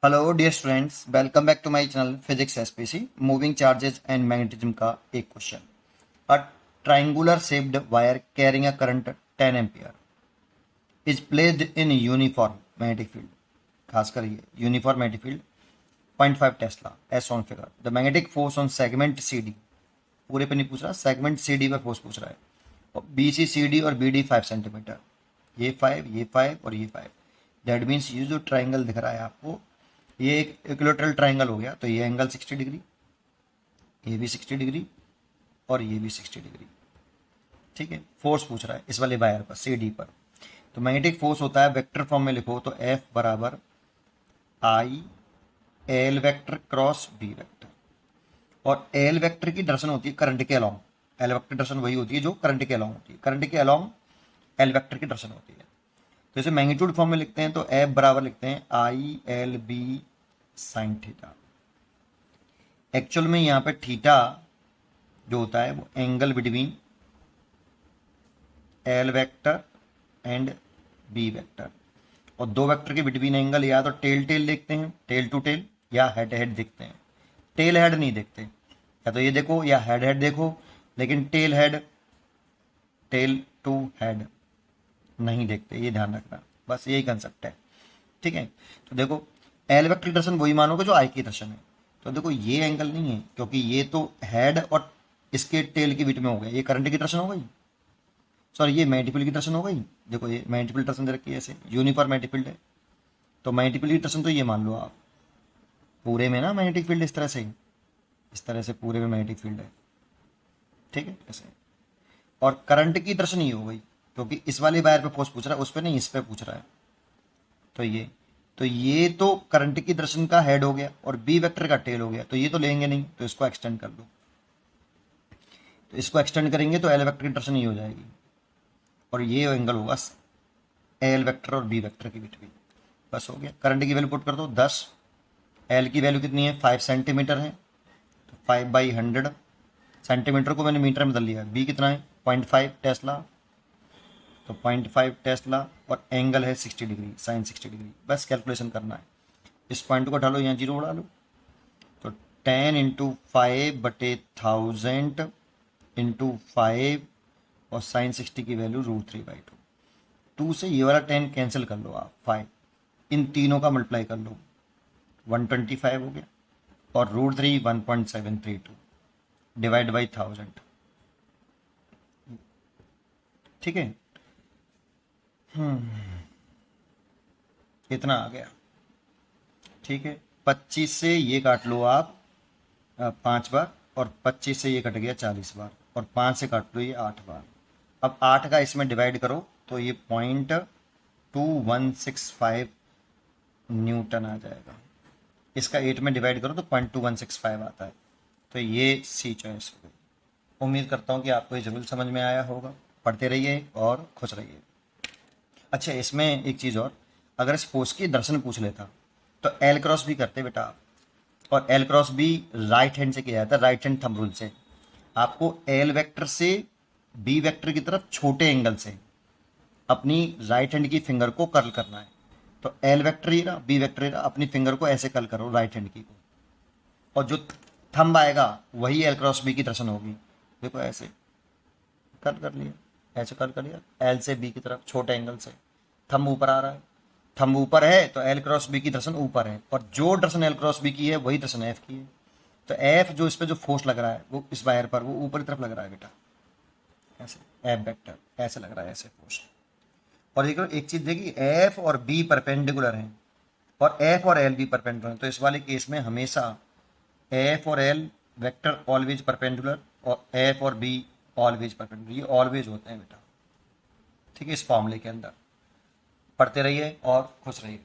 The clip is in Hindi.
Hello dear students, welcome back to my channel physics SPC. Moving charges and magnetism का एक question. A triangular shaped wire carrying a current 10 ampere is placed in uniform magnetic field. खासकर ये uniform magnetic field 0.5 tesla as on figure. The magnetic force on segment C D, पूरे पे नहीं पूछ रहा, सेगमेंट सी डी पर फोर्स पूछ रहा है। बी सी सी डी और बी डी 5 सेंटीमीटर, ये 5, ये 5 और ये 5। दैट मीन्स ये जो ट्राइंगल दिख रहा है आपको, ये एक इक्विलेटरल ट्राइंगल हो गया। तो ये एंगल 60 डिग्री, ये भी 60 डिग्री और ये भी 60 डिग्री। ठीक है, फोर्स पूछ रहा है इस वाले वायर पर, सी डी पर। तो मैग्नेटिक फोर्स होता है, वेक्टर फॉर्म में लिखो तो एफ बराबर I L vector cross B vector. और एल वेक्टर की डायरेक्शन होती है करंट के अलॉन्ग। एल वेक्टर डायरेक्शन वही होती है जो करंट के अलॉन्ग होती है। करंट के अलॉन्ग एल वेक्टर की डायरेक्शन होती है। तो इसे मैग्नीट्यूड फॉर्म में लिखते हैं तो एफ बराबर लिखते हैं I L B sine theta. Actual में यहाँ पे थीटा जो होता है वो angle between L vector and B vector. और दो वेक्टर के बिटवीन एंगल या तो टेल टेल देखते हैं, टेल टू टेल, या हेड हेड देखते हैं। टेल हेड नहीं देखते, या तो ये देखो या हेड हेड देखो, लेकिन tail head, tail to head नहीं देखते, ये ध्यान रखना। बस यही कंसेप्ट है। ठीक है, तो देखो एल वेक्टर की डायरेक्शन वही मानोगे जो आई की डायरेक्शन है। तो देखो ये एंगल नहीं है, क्योंकि ये तो हेड और इसके टेल के बीच में हो गया, ये करंट की डायरेक्शन हो गई, सॉरी ये मैग्नेटिक फील्ड की डायरेक्शन हो गई। देखो ये मैग्नेटिक फील्ड डायरेक्शन दे रखी है ऐसे, यूनिफॉर्म मैग्नेटिक फील्ड है। तो मैग्नेटिक फील्ड की डायरेक्शन तो ये मान लो आप, पूरे में ना मैग्नेटिक फील्ड इस तरह से, इस तरह से पूरे में मैग्नेटिक फील्ड है। ठीक है, ऐसे। और करंट की डायरेक्शन ये हो गई, क्योंकि इस वाले वायर पे फोर्स पूछ रहा है, उस पर नहीं, इस पे पूछ रहा है। तो ये तो करंट की डायरेक्शन का हेड हो गया और बी वेक्टर का टेल हो गया। तो ये तो लेंगे नहीं, तो इसको एक्सटेंड कर लो। तो इसको एक्सटेंड करेंगे तो एल वेक्टर की डायरेक्शन ये हो जाएगी, और ये एंगल होगा एल वेक्टर और बी वेक्टर के बीच में। बस हो गया। करंट की वैल्यू पुट कर दो 10, एल की वैल्यू कितनी है 5 सेंटीमीटर है, तो 5/100 सेंटीमीटर को मैंने मीटर में बदल लिया। बी कितना है 0.5 टेस्ला, तो 0.5 टेस्ला और एंगल है 60 डिग्री, साइन 60 डिग्री। बस कैलकुलेशन करना है। इस पॉइंट को डालो, यहाँ जीरो उड़ा लो। तो 10 इंटू 5/1000 इंटू 5 और साइन 60 की वैल्यू √3/2। 2 से ये वाला 10 कैंसिल कर लो आप, 5 इन तीनों का मल्टीप्लाई कर लो, 125 हो गया। और √3 1.732 डिवाइड बाई 1000। ठीक है, इतना आ गया। ठीक है, 25 से ये काट लो आप 5 बार, और 25 से ये कट गया 40 बार, और 5 से काट लो ये 8 बार। अब 8 का इसमें डिवाइड करो तो ये 0.2165 न्यूटन आ जाएगा। इसका 8 में डिवाइड करो तो 0.2165 आता है। तो ये सी चॉइस हो गई। उम्मीद करता हूँ कि आपको ये जरूर समझ में आया होगा। पढ़ते रहिए और खुश रहिए। अच्छा, इसमें एक चीज़ और, अगर सपोज की दर्शन पूछ लेता तो एल क्रॉस भी करते बेटा आप। और L cross B right hand से किया जाता है, राइट हैंड थंब रूल से। आपको एल वेक्टर से बी वेक्टर की तरफ छोटे एंगल से अपनी राइट हैंड की फिंगर को कर्ल करना है। तो एल वेक्टर ही रहा, बी वेक्टर ही रहा, अपनी फिंगर को ऐसे कर्ल करो राइट हैंड की को, और जो थंब आएगा वही एल क्रॉस बी की दर्शन होगी। देखो ऐसे कर्ल कर लिया, ऐसे कर्ल कर लिया, एल से बी की तरफ छोटे एंगल से। थंब ऊपर आ रहा है, थंब ऊपर है तो एल क्रॉस बी की दर्शन ऊपर है, और जो दर्शन एल क्रॉस बी की है वही दर्शन एफ की है। तो एफ जो इस पे जो फोर्स लग रहा है वो इस वायर पर, वो ऊपर की तरफ लग रहा है बेटा, ऐसे एफ वेक्टर ऐसे लग रहा है, ऐसे फोर्स। और एक चीज देखिए, एफ और बी परपेंडिकुलर हैं, और एफ और एल भी परपेंडिकुलर हैं। तो इस वाले केस में हमेशा एफ और एल वेक्टर ऑलवेज परपेंडिकुलर, और एफ और बी ऑलवेज परपेंडिकुलर, ये ऑलवेज होते हैं बेटा। ठीक है, इस फॉर्मूले के अंदर। पढ़ते रहिए और खुश रहिए।